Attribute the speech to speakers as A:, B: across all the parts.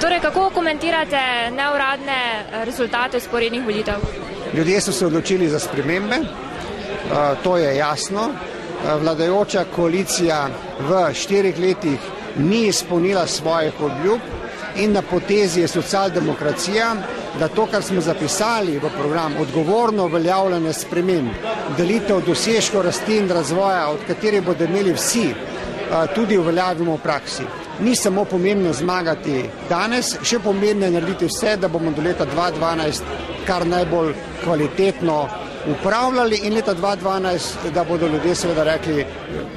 A: Torej, kako komentirate neuradne rezultate sporednih volitev?
B: Ljudje so se odločili za spremembe, to je jasno. Vladajoča koalicija v 4 letih ni izpolnila svojih obljub in na potezi je socialdemokracija, da to, kar smo zapisali v program, odgovorno uveljavljanje sprememb, delitev dosežkov rasti in razvoja, od katerih bodo imeli vsi, tudi uveljavimo v praksi. Ni samo pomembno zmagati danes, še pomembno je narediti vse, da bomo do leta 2012 kar najbolj kvalitetno upravljali in leta 2012, da bodo ljudje seveda rekli,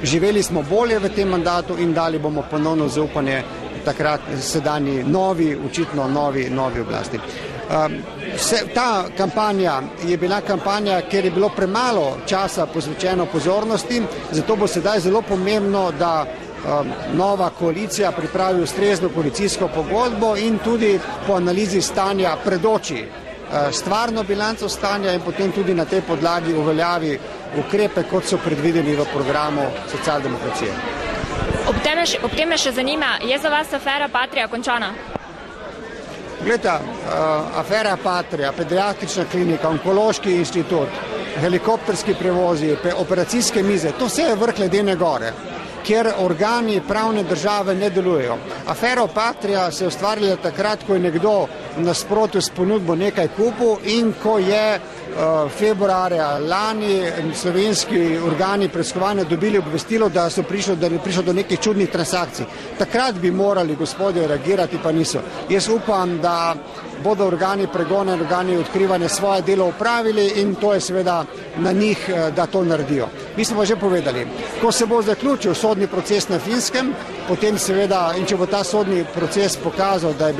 B: živeli smo bolje v tem mandatu in dali bomo ponovno zaupanje takrat sedanji novi, očitno novi oblasti. Ta kampanja je bila kampanja, kjer je bilo premalo časa posvečeno pozornosti, zato bo sedaj zelo pomembno, da nova koalicija pripravi ustrezno koalicijsko pogodbo in tudi po analizi stanja predoči stvarno bilanco stanja in potem tudi na tej podlagi uveljavi ukrepe, kot so predvideni v programu socialdemokracije.
A: Ob tem me še zanima, je za vas afera Patria končana?
B: Glejte, afera Patria, pediatrična klinika, onkološki inštitut, helikopterski prevozi, operacijske mize, to vse je vrh ledene gore, kjer organi pravne države ne delujejo. Afera Patria se je ustvarila takrat, ko je nekdo v nasprotju s ponudbo nekaj kupil in ko je februarja lani slovenski organi preiskovanja dobili obvestilo, da je prišlo do nekih čudnih transakcij. Takrat bi morali gospodje reagirati, pa niso. Jaz upam, da bodo organi pregona in organi odkrivanja svoje delo upravili in to je seveda na njih, da to naredijo. Mi smo pa že povedali, ko se bo zaključil sodni proces na Finskem, potem seveda, in če bo ta sodni proces pokazal, da je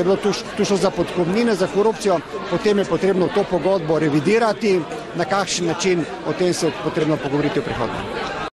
B: bilo tu šlo za podkupnine, za korupcijo, potem je potrebno to pogodbo revidirati, na kakšen način, o tem se je potrebno pogovoriti v prihodnje.